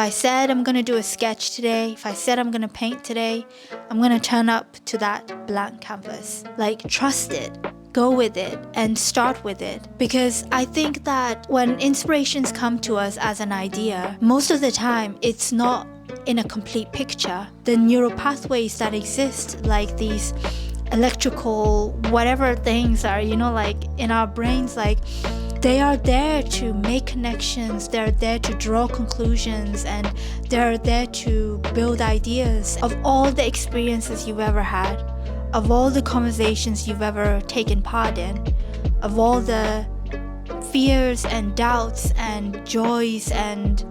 I said I'm gonna do a sketch today, if I said I'm gonna paint today, I'm gonna turn up to that blank canvas. Like, trust it. Go with it and start with it. Because I think that when inspirations come to us as an idea, most of the time it's not in a complete picture. The neural pathways that exist, like these electrical whatever things are, like in our brains, like they are there to make connections, they're there to draw conclusions, and they're there to build ideas of all the experiences you've ever had, of all the conversations you've ever taken part in, of all the fears and doubts and joys and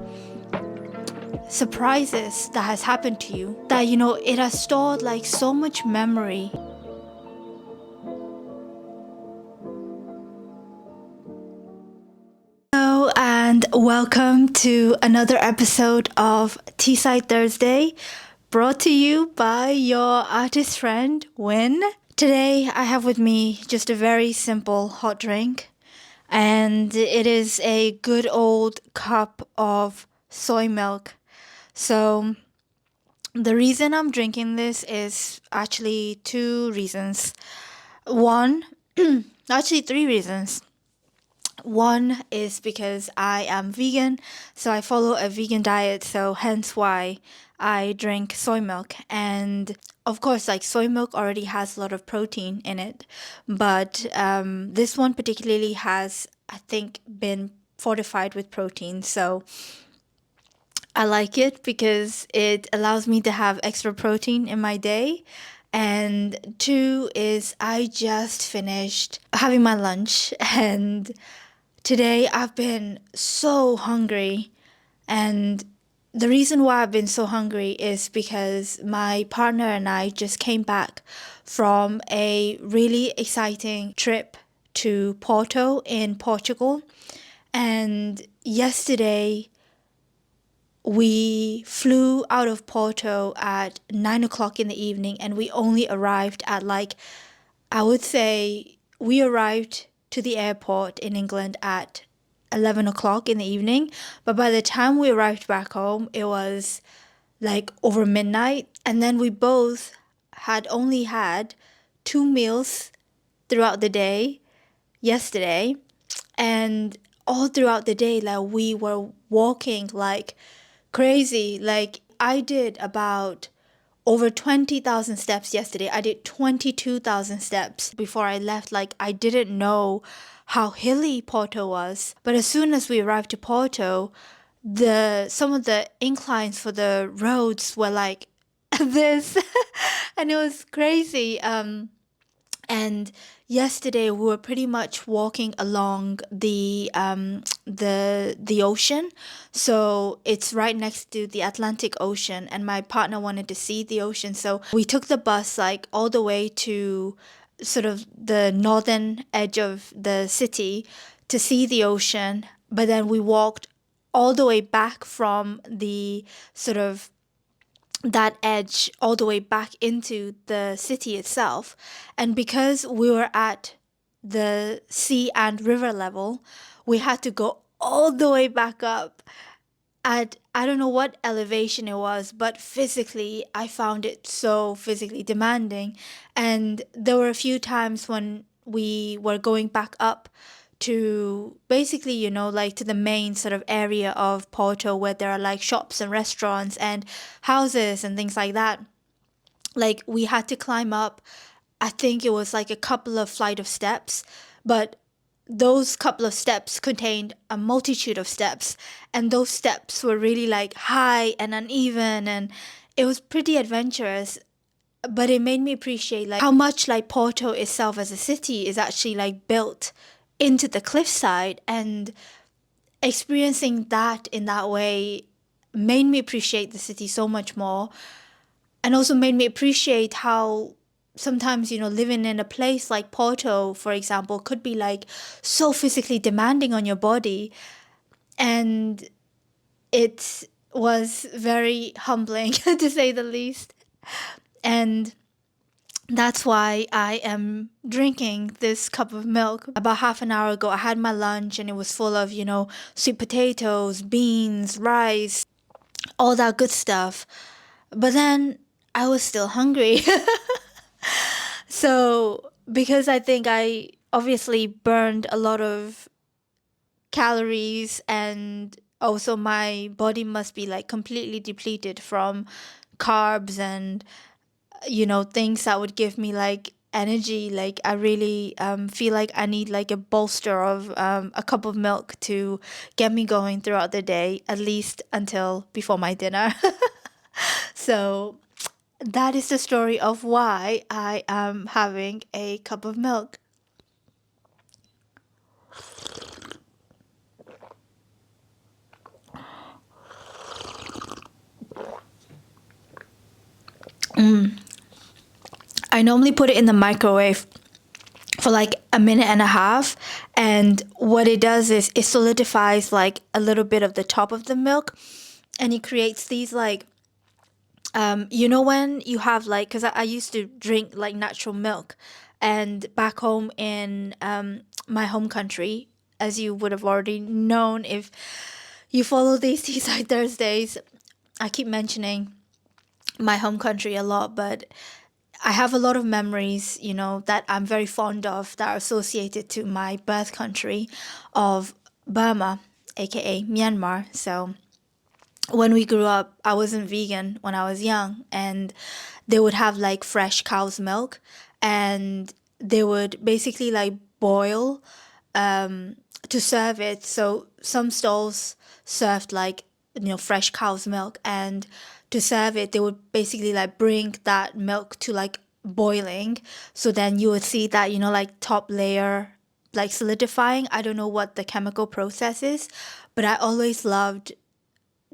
surprises that has happened to you, that it has stored like so much memory. Hello and welcome to another episode of Teaside Thursday, brought to you by your artist friend Win. Today I have with me just a very simple hot drink, and it is a good old cup of soy milk. So the reason I'm drinking this is actually two reasons. Actually three reasons. One is because I am vegan, so I follow a vegan diet, so hence why I drink soy milk. And of course, like, soy milk already has a lot of protein in it, but this one particularly has, I think, been fortified with protein. So I like it because it allows me to have extra protein in my day. And two is I just finished having my lunch, and today I've been so hungry. And the reason why I've been so hungry is because my partner and I just came back from a really exciting trip to Porto in Portugal. And yesterday we flew out of Porto at 9 o'clock in the evening, and we only arrived at, like, I would say we arrived to the airport in England at 11 o'clock in the evening. But by the time we arrived back home, it was like over midnight. And then we both had only had 2 meals throughout the day yesterday. And all throughout the day, like, we were walking like crazy. Like, I did about over 20,000 steps yesterday. I did 22,000 steps before I left. Like, I didn't know how hilly Porto was. But as soon as we arrived to Porto, some of the inclines for the roads were like this. And it was crazy. And yesterday we were pretty much walking along the ocean. So it's right next to the Atlantic Ocean, and my partner wanted to see the ocean. So we took the bus like all the way to sort of the northern edge of the city to see the ocean. But then we walked all the way back from the sort of that edge all the way back into the city itself. And because we were at the sea and river level, we had to go all the way back up at, I don't know what elevation it was, but physically I found it so physically demanding. And there were a few times when we were going back up to basically, like to the main sort of area of Porto where there are like shops and restaurants and houses and things like that. Like, we had to climb up, I think it was like a couple of flight of steps, but those couple of steps contained a multitude of steps, and those steps were really like high and uneven, and it was pretty adventurous. But it made me appreciate like how much like Porto itself as a city is actually like built into the cliffside, and experiencing that in that way made me appreciate the city so much more, and also made me appreciate how sometimes living in a place like Porto, for example, could be like so physically demanding on your body. And it was very humbling to say the least. And that's why I am drinking this cup of milk. About half an hour ago, I had my lunch, and it was full of, sweet potatoes, beans, rice, all that good stuff. But then I was still hungry. So, because I think I obviously burned a lot of calories, and also my body must be like completely depleted from carbs and things that would give me like energy. Like I really feel like I need like a bolster of a cup of milk to get me going throughout the day, at least until before my dinner. So that is the story of why I am having a cup of milk. I normally put it in the microwave for like a minute and a half, and what it does is it solidifies like a little bit of the top of the milk, and it creates these like when you have like, because I used to drink like natural milk, and back home in my home country, as you would have already known if you follow these Teesside Thursdays, I keep mentioning my home country a lot, but I have a lot of memories, that I'm very fond of that are associated to my birth country of Burma, aka Myanmar. So when we grew up, I wasn't vegan when I was young, and they would have like fresh cow's milk, and they would basically like boil to serve it. So some stalls served like fresh cow's milk, and to serve it, they would basically like bring that milk to like boiling. So then you would see that like top layer like solidifying. I don't know what the chemical process is, but I always loved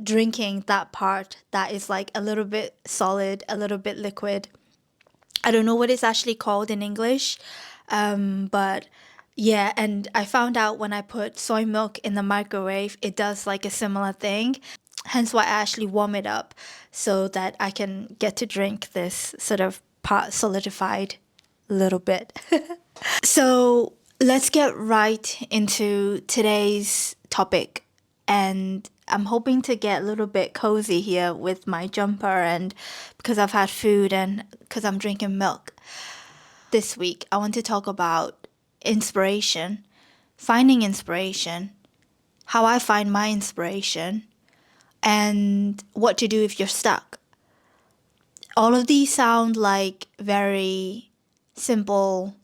drinking that part that is like a little bit solid, a little bit liquid. I don't know what it's actually called in English, but yeah, and I found out when I put soy milk in the microwave, it does like a similar thing. Hence why I actually warm it up so that I can get to drink this sort of part solidified little bit. So let's get right into today's topic. And I'm hoping to get a little bit cozy here with my jumper, and because I've had food and because I'm drinking milk. This week, I want to talk about inspiration, finding inspiration, how I find my inspiration, and what to do if you're stuck. All of these sound like very simple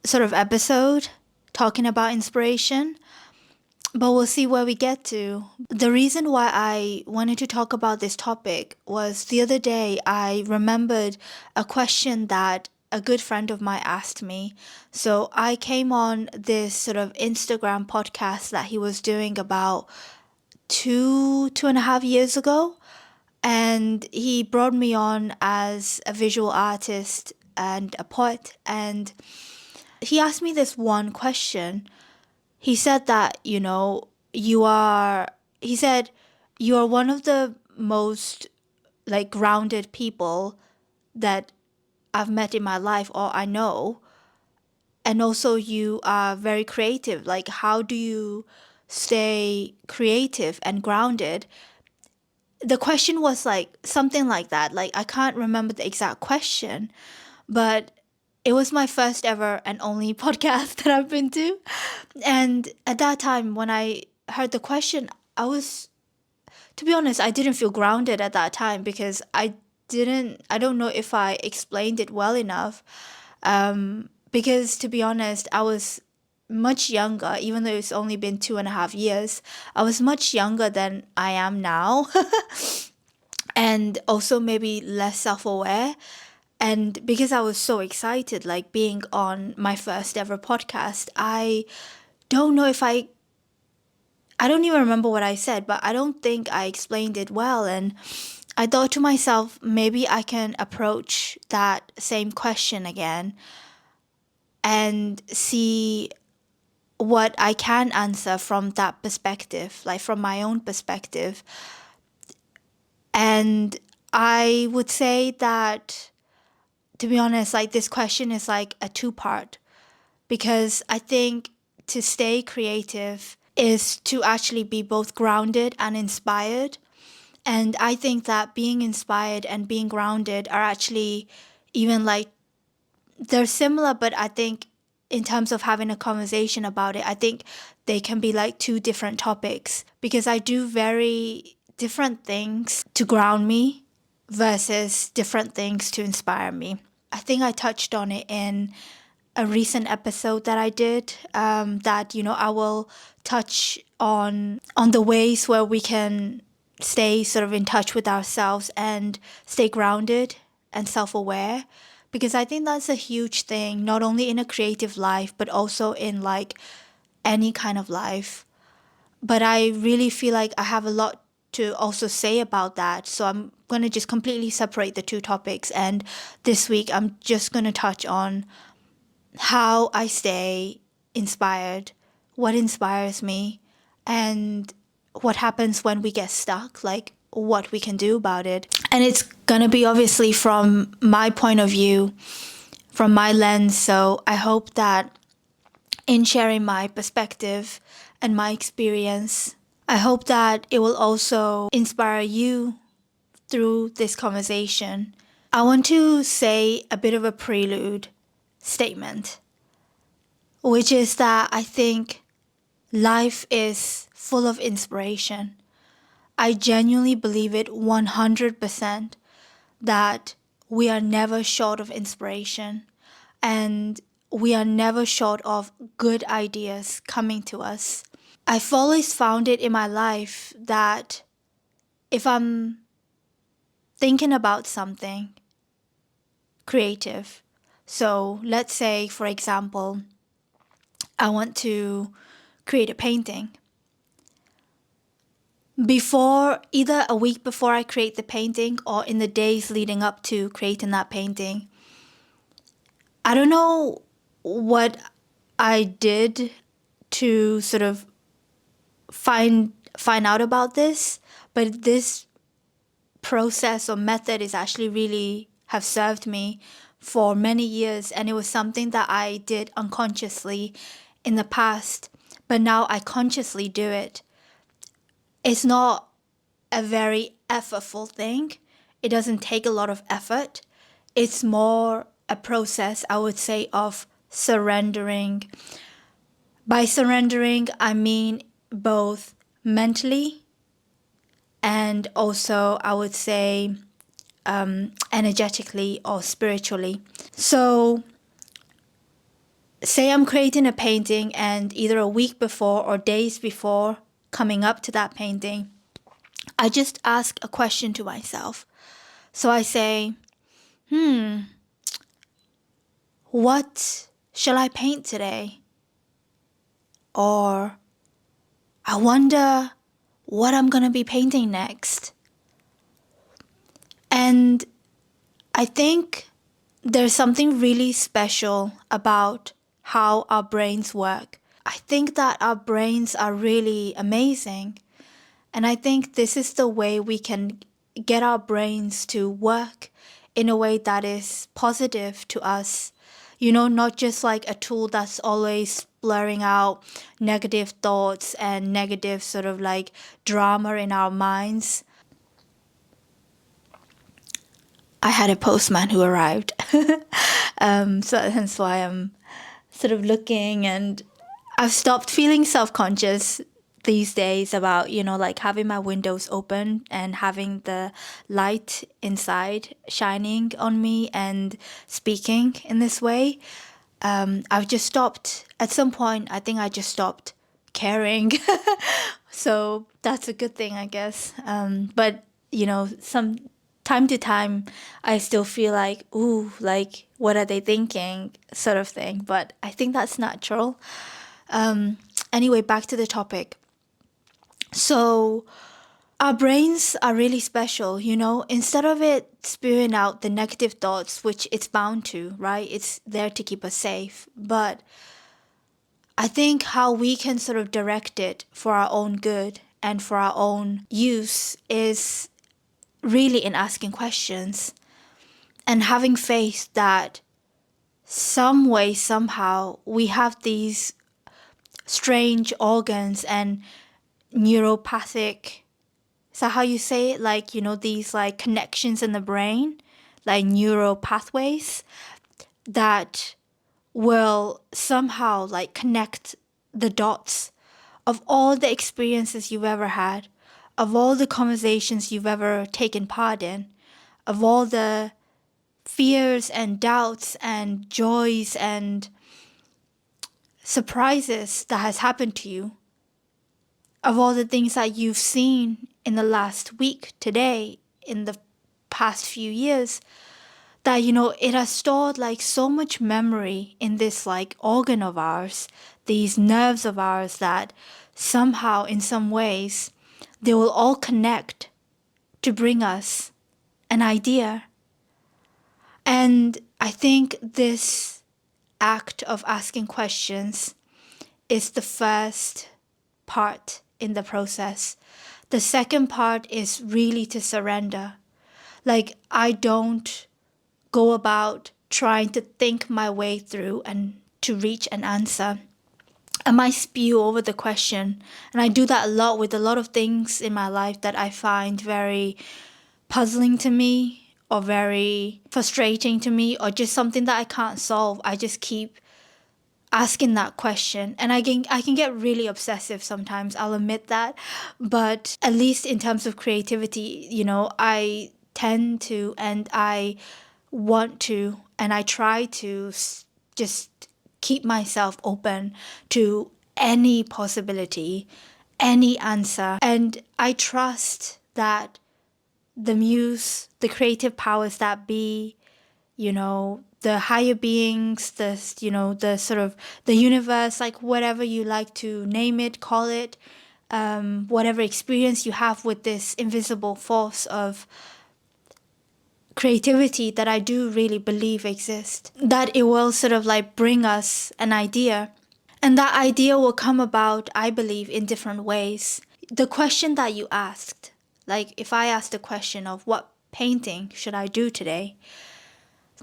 sort of episode talking about inspiration, but we'll see where we get to. The reason why I wanted to talk about this topic was the other day I remembered a question that a good friend of mine asked me. So I came on this sort of Instagram podcast that he was doing about 2.5 years ago. And he brought me on as a visual artist and a poet. And he asked me this one question. He said that, he said, you are one of the most like grounded people that I've met in my life or I know. And also you are very creative. Like, how do you stay creative and grounded? The question was like something like that. Like, I can't remember the exact question, but it was my first ever and only podcast that I've been to. And at that time, when I heard the question, to be honest, I didn't feel grounded at that time because I don't know if I explained it well enough. Because to be honest, I was much younger, even though it's only been 2.5 years, I was much younger than I am now. And also maybe less self aware. And because I was so excited, like being on my first ever podcast, don't know if I don't even remember what I said, but I don't think I explained it well. And I thought to myself, maybe I can approach that same question again and see what I can answer from that perspective, like from my own perspective. And I would say that, to be honest, like this question is like a two-part, because I think to stay creative is to actually be both grounded and inspired. And I think that being inspired and being grounded are actually even like they're similar, but I think in terms of having a conversation about it, I think they can be like two different topics because I do very different things to ground me versus different things to inspire me. I think I touched on it in a recent episode that I did, that I will touch on the ways where we can stay sort of in touch with ourselves and stay grounded and self-aware, because I think that's a huge thing, not only in a creative life but also in like any kind of life. But I really feel like I have a lot to also say about that, so I'm going to just completely separate the two topics, and this week I'm just going to touch on how I stay inspired, what inspires me, and what happens when we get stuck, like what we can do about it. And it's gonna be obviously from my point of view, from my lens. So I hope that in sharing my perspective and my experience, I hope that it will also inspire you through this conversation. I want to say a bit of a prelude statement, which is that I think life is full of inspiration. I genuinely believe it 100% that we are never short of inspiration and we are never short of good ideas coming to us. I've always found it in my life that if I'm thinking about something creative, so let's say, for example, I want to create a painting. Before, either a week before I create the painting or in the days leading up to creating that painting, I don't know what I did to sort of find out about this, but this process or method is actually really have served me for many years, and it was something that I did unconsciously in the past, but now I consciously do it. It's not a very effortful thing. It doesn't take a lot of effort. It's more a process, I would say, of surrendering. By surrendering, I mean both mentally and also, I would say, energetically or spiritually. So, say I'm creating a painting, and either a week before or days before coming up to that painting, I just ask a question to myself. So I say, what shall I paint today? Or I wonder what I'm going to be painting next. And I think there's something really special about how our brains work. I think that our brains are really amazing. And I think this is the way we can get our brains to work in a way that is positive to us. Not just like a tool that's always blurring out negative thoughts and negative sort of like drama in our minds. I had a postman who arrived. So hence why I'm sort of looking, and I've stopped feeling self-conscious these days about, like having my windows open and having the light inside shining on me and speaking in this way. I've just stopped. At some point, I think I just stopped caring. So that's a good thing, I guess. But, some time to time, I still feel like, ooh, like, what are they thinking, sort of thing. But I think that's natural. Anyway, back to the topic. So our brains are really special, instead of it spewing out the negative thoughts, which it's bound to, right? It's there to keep us safe. But I think how we can sort of direct it for our own good and for our own use is really in asking questions and having faith that some way, somehow, we have these strange organs and neuropathic Is that how you say it? Like, these like connections in the brain, like neural pathways that will somehow like connect the dots of all the experiences you've ever had, of all the conversations you've ever taken part in, of all the fears and doubts and joys and surprises that has happened to you, of all the things that you've seen in the last week, today, in the past few years, that it has stored like so much memory in this like organ of ours, these nerves of ours, that somehow in some ways they will all connect to bring us an idea. And I think this act of asking questions is the first part in the process. The second part is really to surrender. Like, I don't go about trying to think my way through and to reach an answer. I might spew over the question, and I do that a lot with a lot of things in my life that I find very puzzling to me or very frustrating to me or just something that I can't solve. I just keep asking that question, and I can get really obsessive sometimes, I'll admit that, but at least in terms of creativity, I tend to, and I want to, and I try to just keep myself open to any possibility, any answer, and I trust that the muse, the creative powers that be, the higher beings, the sort of the universe, like whatever you like to name it, call it, whatever experience you have with this invisible force of creativity that I do really believe exists, that it will sort of like bring us an idea. And that idea will come about, I believe, in different ways. The question that you asked, like if I asked the question of what painting should I do today,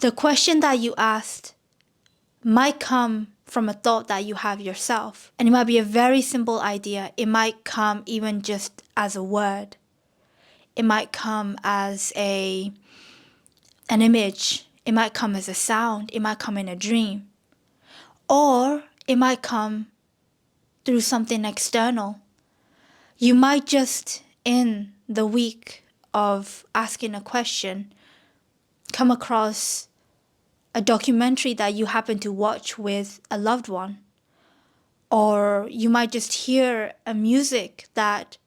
the question that you asked might come from a thought that you have yourself. And it might be a very simple idea. It might come even just as a word. It might come as an image. It might come as a sound. It might come in a dream. Or it might come through something external. You might just, in the week of asking a question, come across a documentary that you happen to watch with a loved one. Or you might just hear a music that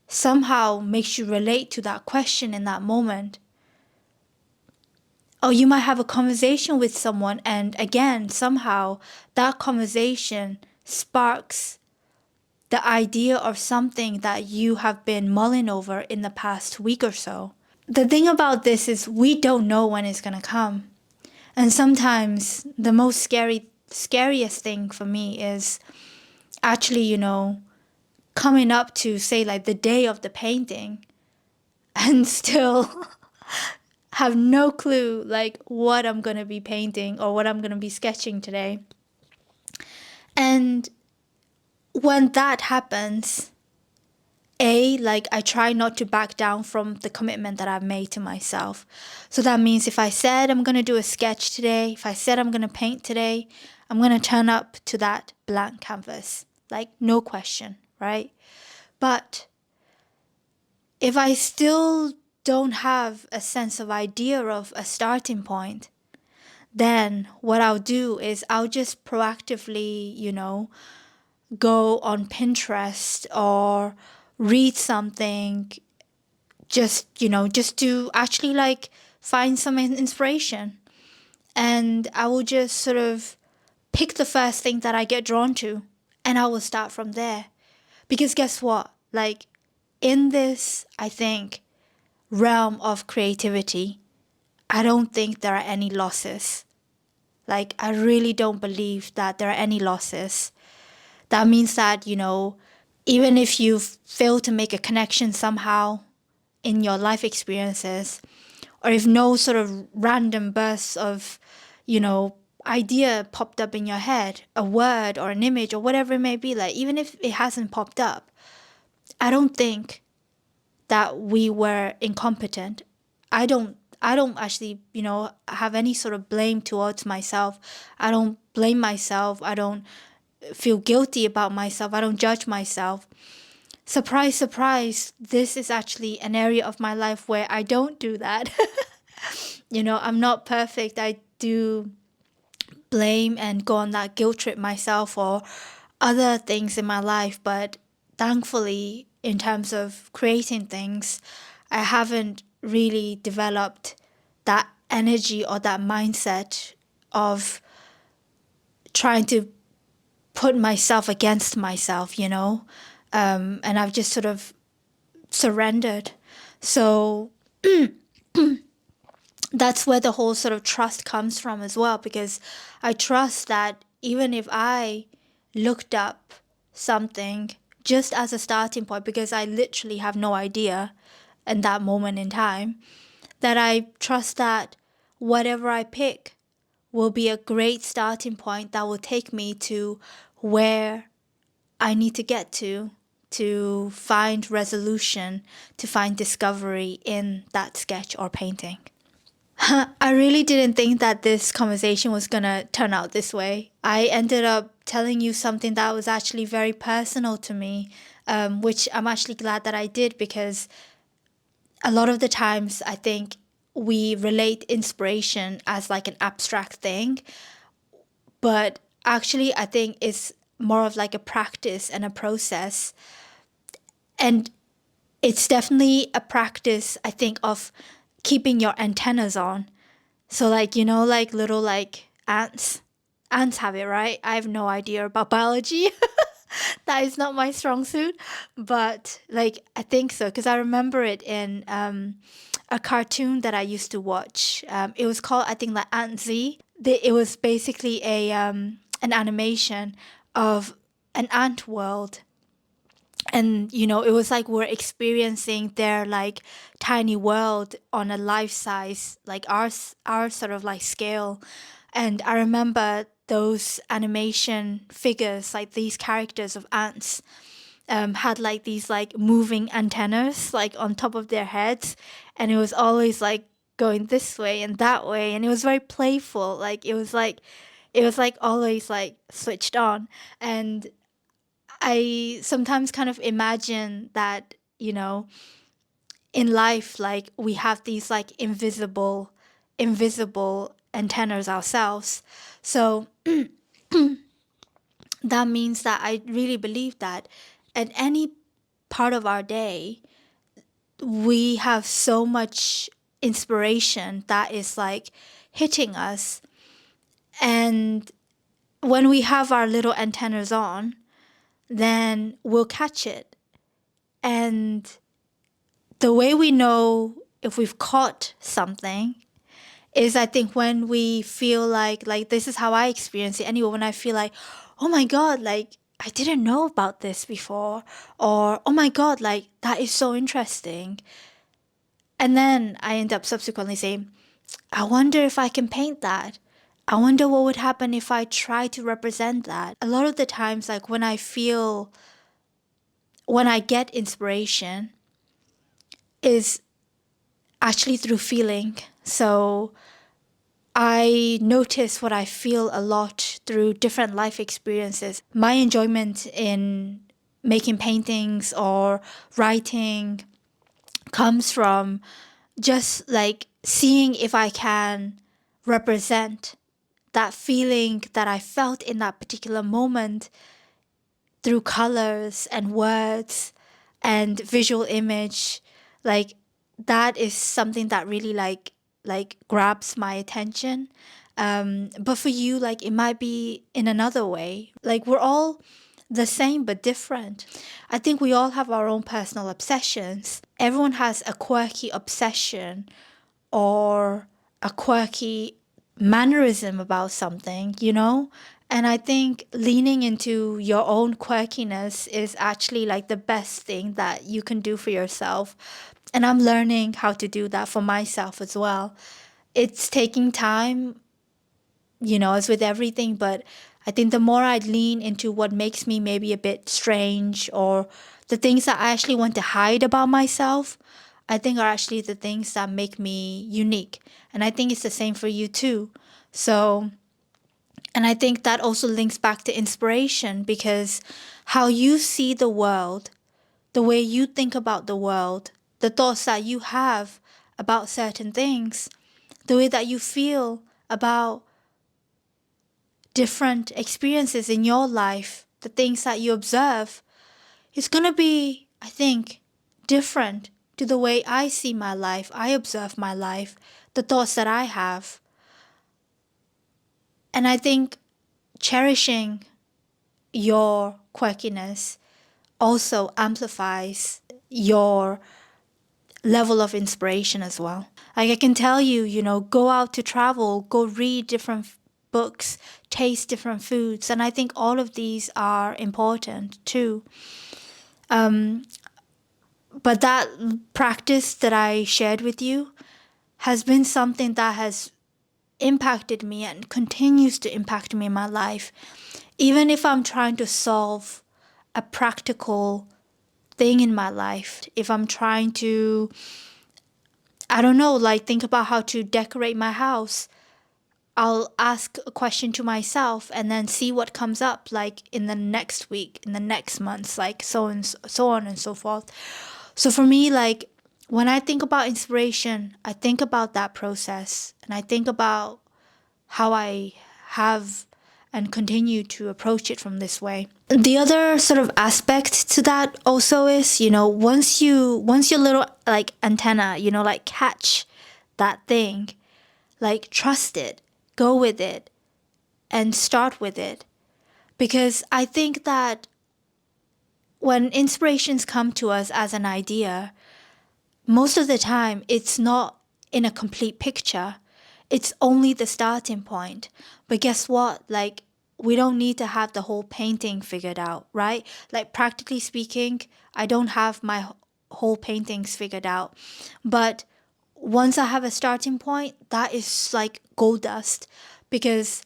somehow makes you relate to that question in that moment. Or you might have a conversation with someone, and again, somehow that conversation sparks the idea of something that you have been mulling over in the past week or so. The thing about this is we don't know when it's going to come. And sometimes the most scariest thing for me is actually, coming up to say like the day of the painting and still have no clue like what I'm going to be painting or what I'm going to be sketching today. And when that happens, I try not to back down from the commitment that I've made to myself. So that means if I said I'm going to do a sketch today, if I said I'm going to paint today, I'm going to turn up to that blank canvas. Like, no question, right? But if I still don't have a sense of idea of a starting point, then what I'll do is I'll just proactively, go on Pinterest or read something, just to actually like find some inspiration. And I will just sort of pick the first thing that I get drawn to, and I will start from there. Because guess what? Like, in this, I think, realm of creativity, I don't think there are any losses. Like, I really don't believe that there are any losses. That means that, even if you fail to make a connection somehow in your life experiences, or if no sort of random bursts of, idea popped up in your head, a word or an image or whatever it may be, like even if it hasn't popped up, I don't think that we were incompetent. I don't actually, have any sort of blame towards myself. I don't blame myself. I don't feel guilty about myself. I don't judge myself. Surprise, surprise, this is actually an area of my life where I don't do that. I'm not perfect. I do blame and go on that guilt trip myself or other things in my life, but thankfully, in terms of creating things, I haven't really developed that energy or that mindset of trying to put myself against myself. And I've just sort of surrendered. So that's where the whole sort of trust comes from as well, because I trust that even if I looked up something just as a starting point, because I literally have no idea in that moment in time, that I trust that whatever I pick will be a great starting point that will take me to where I need to get to find resolution, to find discovery in that sketch or painting. I really didn't think that this conversation was gonna turn out this way. I ended up telling you something that was actually very personal to me, which I'm actually glad that I did, because a lot of the times I think we relate inspiration as like an abstract thing, but actually I think it's more of like a practice and a process. And it's definitely a practice, I think, of keeping your antennas on. So like, like little like ants. Ants have it, right? I have no idea about biology. That is not my strong suit, but like I think so, because I remember it in a cartoon that I used to watch. It was called, I think, like Ant Z. It was basically a an animation of an ant world, and it was like we're experiencing their like tiny world on a life size, like our sort of like scale. And I remember those animation figures, like these characters of ants, had like these like moving antennas like on top of their heads, and it was always like going this way and that way, and it was very playful. Like it was like always like switched on. And I sometimes kind of imagine that, in life, like we have these like invisible antennas ourselves. So that means that I really believe that at any part of our day, we have so much inspiration that is like hitting us. And when we have our little antennas on, then we'll catch it. And the way we know if we've caught something is, I think, when we feel like this is how I experience it anyway, when I feel like, oh my God, like I didn't know about this before, or oh my God, like that is so interesting. And then I end up subsequently saying, I wonder if I can paint that. I wonder what would happen if I try to represent that. A lot of the times, like when I get inspiration, is actually through feeling. So I notice what I feel a lot through different life experiences. My enjoyment in making paintings or writing comes from just like seeing if I can represent that feeling that I felt in that particular moment through colors and words and visual image. Like that is something that really like grabs my attention. But for you, like it might be in another way. Like we're all the same but different. I think we all have our own personal obsessions. Everyone has a quirky obsession or a quirky mannerism about something. And I think leaning into your own quirkiness is actually like the best thing that you can do for yourself. And I'm learning how to do that for myself as well. It's taking time, as with everything, but I think the more I lean into what makes me maybe a bit strange or the things that I actually want to hide about myself, I think are actually the things that make me unique. And I think it's the same for you too. So, and I think that also links back to inspiration, because how you see the world, the way you think about the world, the thoughts that you have about certain things, the way that you feel about different experiences in your life, the things that you observe, it's going to be, I think, different to the way I see my life, I observe my life, the thoughts that I have. And I think cherishing your quirkiness also amplifies your level of inspiration as well. Like I can tell you, go out to travel, go read different books, taste different foods. And I think all of these are important too. But that practice that I shared with you has been something that has impacted me and continues to impact me in my life. Even if I'm trying to solve a practical thing in my life, if I'm trying to, I don't know, like think about how to decorate my house, I'll ask a question to myself and then see what comes up, like in the next week, in the next month, like so on and so forth. So for me, like when I think about inspiration, I think about that process, and I think about how I have and continue to approach it from this way. The other sort of aspect to that also is, once your little like antenna, like catch that thing, like trust it, go with it, and start with it. Because I think that when inspirations come to us as an idea, most of the time it's not in a complete picture. It's only the starting point. But guess what? Like, we don't need to have the whole painting figured out, right? Like, practically speaking, I don't have my whole paintings figured out. But once I have a starting point, that is like gold dust, because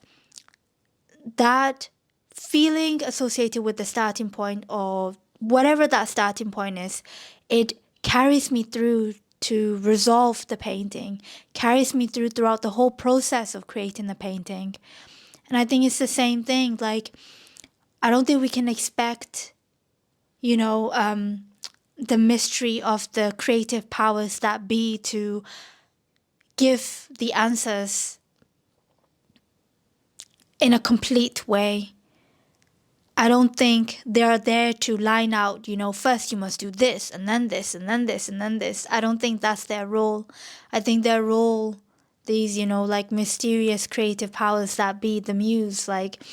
that feeling associated with the starting point, or whatever that starting point is, it carries me through to resolve the painting, carries me throughout the whole process of creating the painting. And I think it's the same thing. Like, I don't think we can expect, the mystery of the creative powers that be to give the answers in a complete way. I don't think they're there to line out, first you must do this, and then this, and then this, and then this. I don't think that's their role. I think their role, these, like mysterious creative powers that be, the muse, like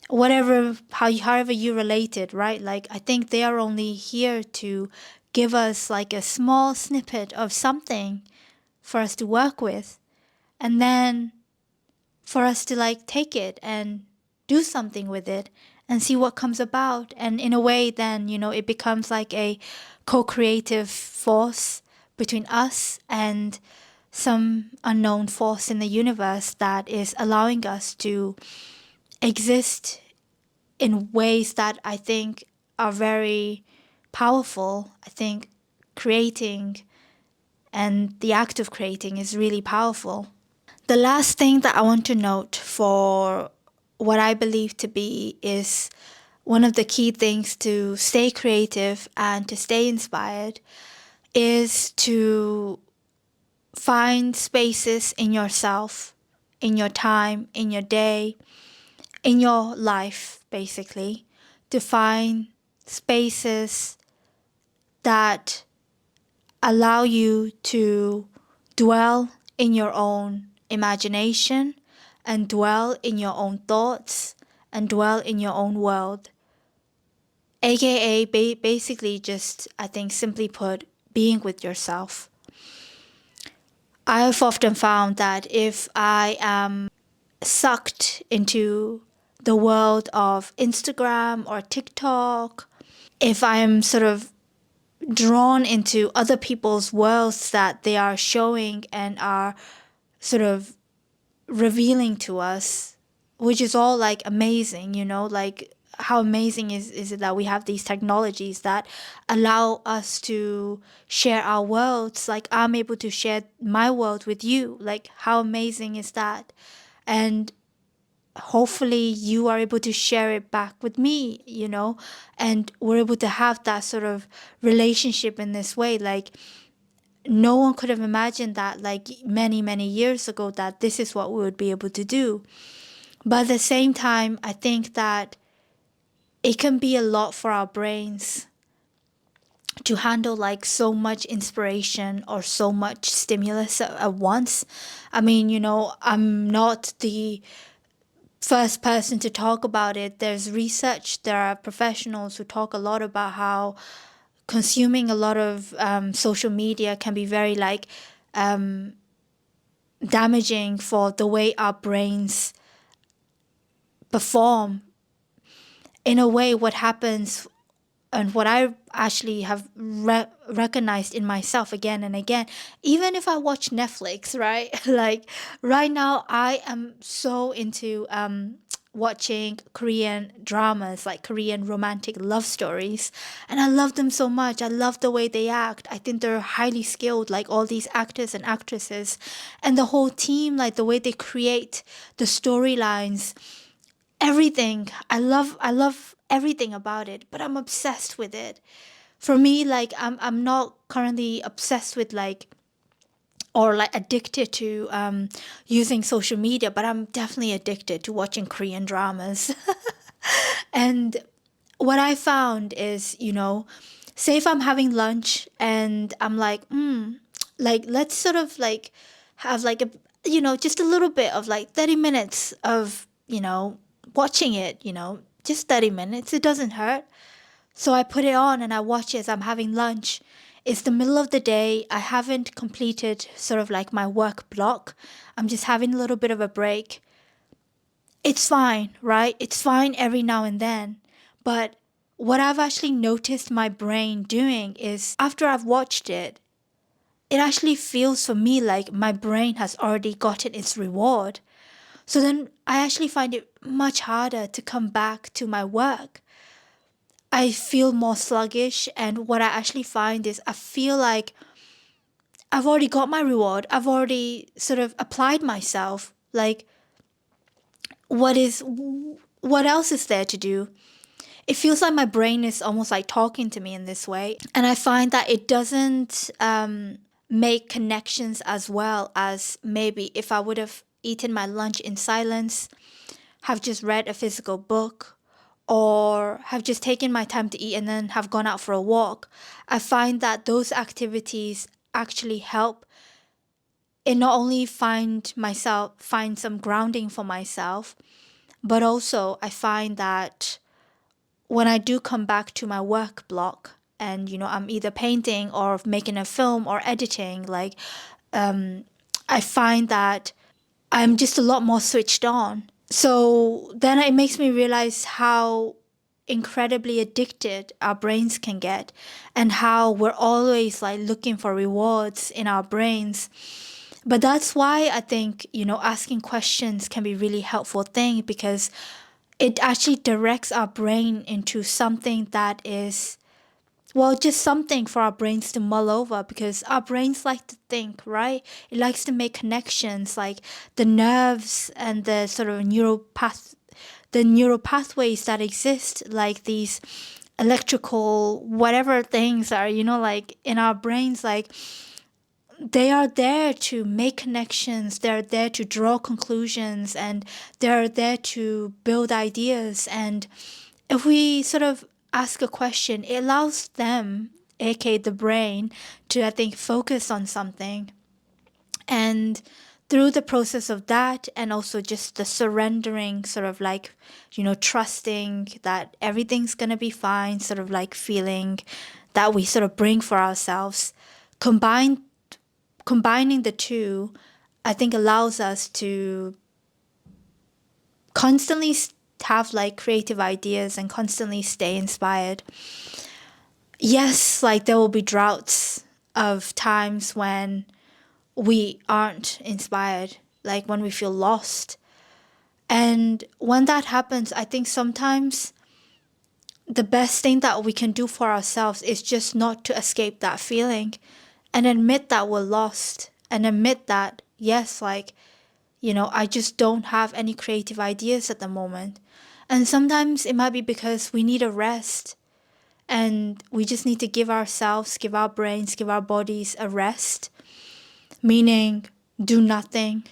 whatever, however you relate it, right? Like, I think they are only here to give us like a small snippet of something for us to work with, and then for us to like take it and do something with it and see what comes about. And in a way, then, it becomes like a co-creative force between us and some unknown force in the universe that is allowing us to exist in ways that I think are very powerful. I think creating and the act of creating is really powerful. The last thing that I want to note for what I believe to be is one of the key things to stay creative and to stay inspired is to find spaces in yourself, in your time, in your day, in your life, basically, to find spaces that allow you to dwell in your own imagination and dwell in your own thoughts and dwell in your own world. AKA basically just, I think, simply put, being with yourself. I've often found that if I am sucked into the world of Instagram or TikTok, if I am sort of drawn into other people's worlds that they are showing and are sort of revealing to us, which is all like amazing, like how amazing is it that we have these technologies that allow us to share our worlds. Like I'm able to share my world with you. Like how amazing is that? And hopefully you are able to share it back with me, and we're able to have that sort of relationship in this way. Like no one could have imagined that like many, many years ago that this is what we would be able to do. But at the same time, I think that it can be a lot for our brains to handle like so much inspiration or so much stimulus at once. I mean, I'm not the first person to talk about it. There's research, there are professionals who talk a lot about how consuming a lot of social media can be very like damaging for the way our brains perform. In a way, what happens and what I actually have recognized in myself again and again, even if I watch Netflix, right? Like right now, I am so into watching Korean dramas, like Korean romantic love stories, and I love them so much. I love the way they act. I think they're highly skilled, like all these actors and actresses, and the whole team, like the way they create the storylines, everything. I love everything about it, but I'm obsessed with it. For me, like I'm not currently obsessed with like or like addicted to using social media, but I'm definitely addicted to watching Korean dramas. And what I found is, say if I'm having lunch and I'm like, like let's sort of like have like a, just a little bit of like 30 minutes of, watching it, just 30 minutes. It doesn't hurt. So I put it on and I watch it as I'm having lunch. It's the middle of the day. I haven't completed sort of like my work block. I'm just having a little bit of a break. It's fine, right? It's fine every now and then. But what I've actually noticed my brain doing is after I've watched it, it actually feels for me like my brain has already gotten its reward. So then I actually find it much harder to come back to my work. I feel more sluggish, and what I actually find is I feel like I've already got my reward. I've already sort of applied myself. Like what else is there to do? It feels like my brain is almost like talking to me in this way, and I find that it doesn't make connections as well as maybe if I would have eaten my lunch in silence, have just read a physical book, or have just taken my time to eat and then have gone out for a walk. I find that those activities actually help in not only find some grounding for myself, but also I find that when I do come back to my work block and I'm either painting or making a film or editing, like I find that I'm just a lot more switched on. So then it makes me realize how incredibly addicted our brains can get and how we're always like looking for rewards in our brains. But that's why I think, asking questions can be really helpful thing, because it actually directs our brain into something that is, well, just something for our brains to mull over, because our brains like to think, right? It likes to make connections, like the nerves and the sort of the neural pathways that exist, like these electrical whatever things are, like in our brains, like they are there to make connections, they're there to draw conclusions, and they're there to build ideas. And if we sort of ask a question, it allows them, aka the brain, to I think focus on something. And through the process of that, and also just the surrendering, sort of like, trusting that everything's gonna be fine, sort of like feeling that we sort of bring for ourselves, combining the two, I think allows us to constantly have like creative ideas and constantly stay inspired. Yes, like there will be droughts of times when we aren't inspired, like when we feel lost. And when that happens, I think sometimes the best thing that we can do for ourselves is just not to escape that feeling and admit that we're lost and admit that, yes, like, I just don't have any creative ideas at the moment. And sometimes it might be because we need a rest and we just need to give ourselves, give our brains, give our bodies a rest, meaning do nothing,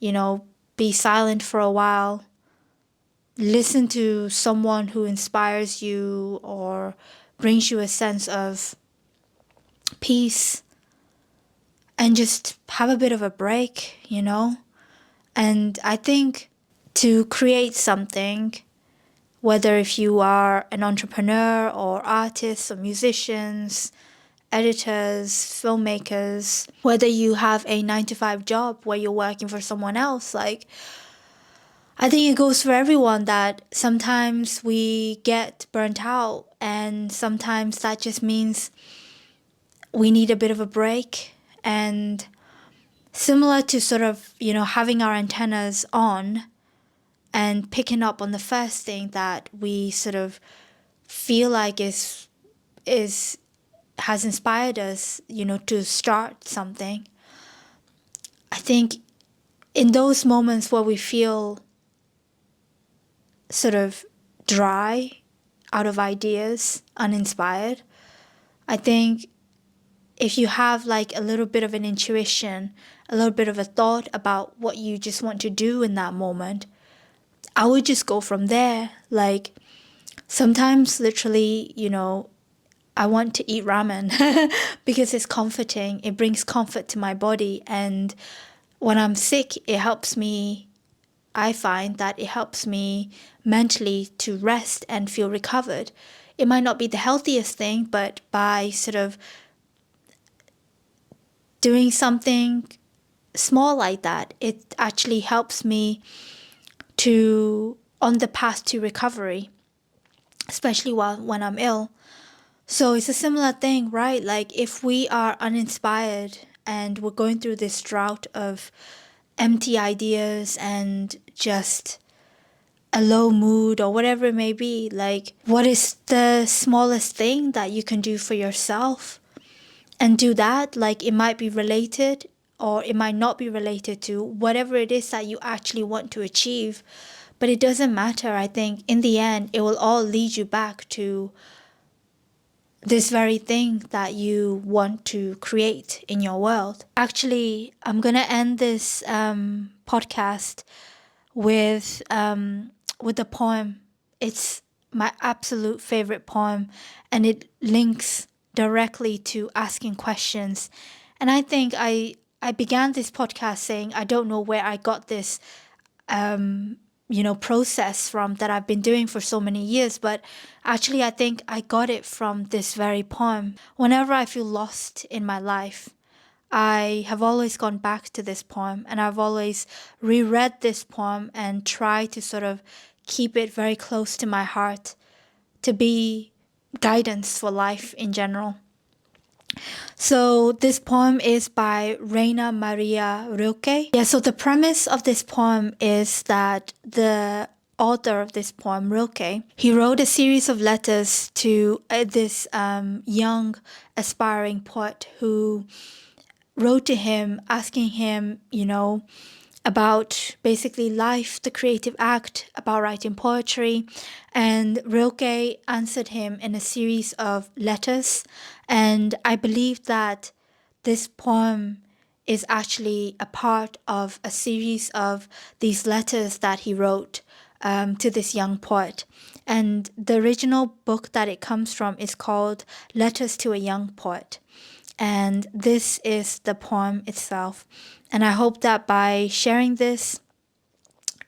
be silent for a while, listen to someone who inspires you or brings you a sense of peace, and just have a bit of a break, And I think to create something, whether if you are an entrepreneur or artists or musicians, editors, filmmakers, whether you have a 9 to 5 job where you're working for someone else, like, I think it goes for everyone that sometimes we get burnt out, and sometimes that just means we need a bit of a break. And similar to sort of, having our antennas on and picking up on the first thing that we sort of feel like has inspired us, to start something. I think in those moments where we feel sort of dry, out of ideas, uninspired, I think if you have like a little bit of an intuition, a little bit of a thought about what you just want to do in that moment, I would just go from there. Like, sometimes literally, I want to eat ramen because it's comforting. It brings comfort to my body. And when I'm sick, I find that it helps me mentally to rest and feel recovered. It might not be the healthiest thing, but by sort of doing something small like that, it actually helps me on the path to recovery, especially when I'm ill. So it's a similar thing, right? Like, if we are uninspired and we're going through this drought of empty ideas and just a low mood or whatever it may be, like, what is the smallest thing that you can do for yourself? And do that. Like, it might be related or it might not be related to whatever it is that you actually want to achieve. But it doesn't matter. I think in the end, it will all lead you back to this very thing that you want to create in your world. Actually, I'm going to end this podcast with a poem. It's my absolute favorite poem, and it links directly to asking questions. And I think I began this podcast saying I don't know where I got this process from that I've been doing for so many years, but actually I think I got it from this very poem. Whenever I feel lost in my life, I have always gone back to this poem, and I've always reread this poem and tried to sort of keep it very close to my heart to be guidance for life in general. So this poem is by Rainer Maria Rilke. Yeah, so the premise of this poem is that the author of this poem, Rilke, he wrote a series of letters to this young aspiring poet who wrote to him asking him, about basically life, the creative act, about writing poetry. And Rilke answered him in a series of letters. And I believe that this poem is actually a part of a series of these letters that he wrote to this young poet. And the original book that it comes from is called Letters to a Young Poet. And this is the poem itself. And I hope that by sharing this,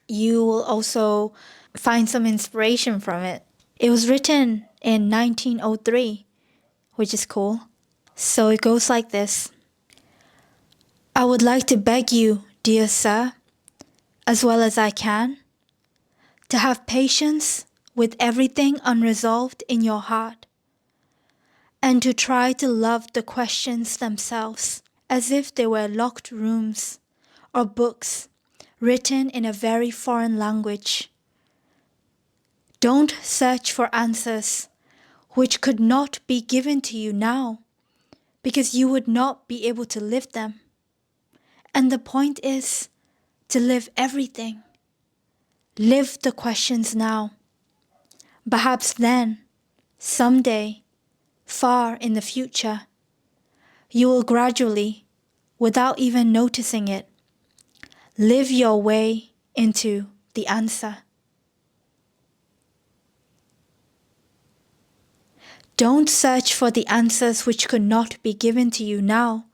you will also find some inspiration from it. It was written in 1903, which is cool. So it goes like this. I would like to beg you, dear sir, as well as I can, to have patience with everything unresolved in your heart, and to try to love the questions themselves as if they were locked rooms or books written in a very foreign language, Don't search for answers which could not be given to you now, because you would not be able to live them. And the point is to live everything. Live the questions now. Perhaps then, someday, far in the future, you will gradually, without even noticing it, live your way into the answer. Don't search for the answers which could not be given to you now,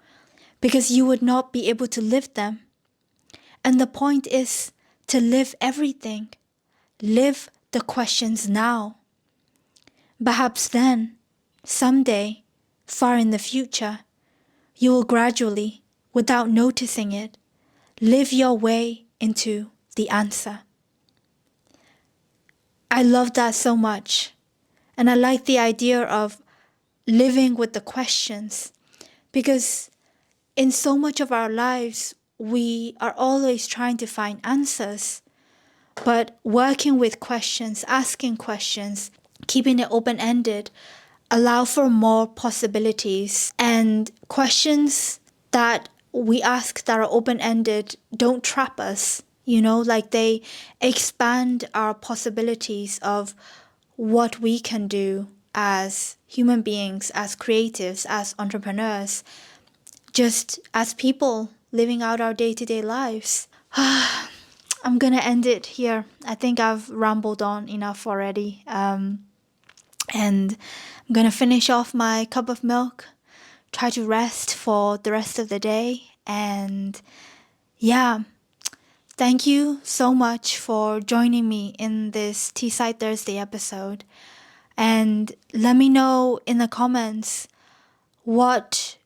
because you would not be able to live them. And the point is to live everything. Live the questions now. Perhaps then, someday, far in the future, you will gradually, without noticing it, live your way into the answer. I love that so much. And I like the idea of living with the questions, because in so much of our lives, we are always trying to find answers. But working with questions, asking questions, keeping it open-ended, allow for more possibilities. And questions that we ask that are open-ended don't trap us, like they expand our possibilities of what we can do as human beings, as creatives, as entrepreneurs, just as people living out our day-to-day lives. I'm gonna end it here. I think I've rambled on enough already. And I'm gonna finish off my cup of milk, try to rest for the rest of the day. And yeah, thank you so much for joining me in this Teaside Thursday episode. And let me know in the comments, what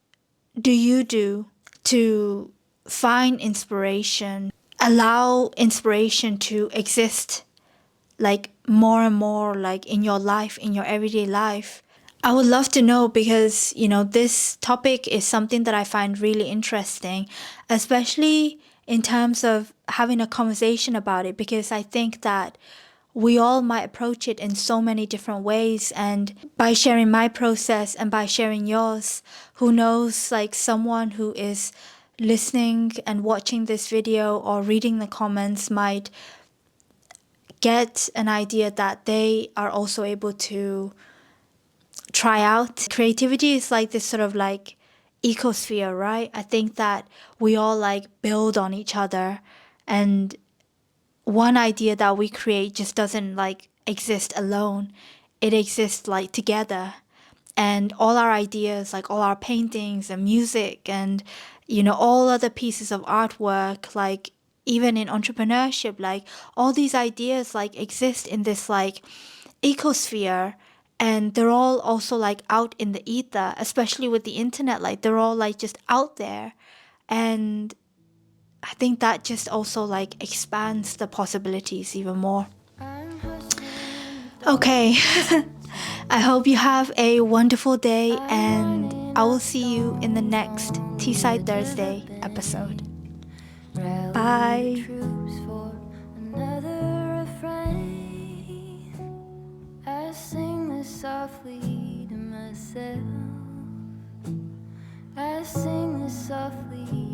do you do to find inspiration, allow inspiration to exist like more and more like in your life, in your everyday life? I would love to know, because this topic is something that I find really interesting, especially in terms of having a conversation about it, because I think that we all might approach it in so many different ways. And by sharing my process and by sharing yours, who knows, like someone who is listening and watching this video or reading the comments might get an idea that they are also able to try out. Creativity is like this sort of like ecosphere, right? I think that we all like build on each other, and one idea that we create just doesn't like exist alone. It exists like together. And all our ideas, like all our paintings and music and, all other pieces of artwork, like even in entrepreneurship, like all these ideas like exist in this like ecosphere, and they're all also like out in the ether, especially with the internet, like they're all like just out there. And I think that just also like expands the possibilities even more. Okay, I hope you have a wonderful day, and I will see you in the next Teaside Thursday episode. Bye. I sing this softly to myself. I sing this softly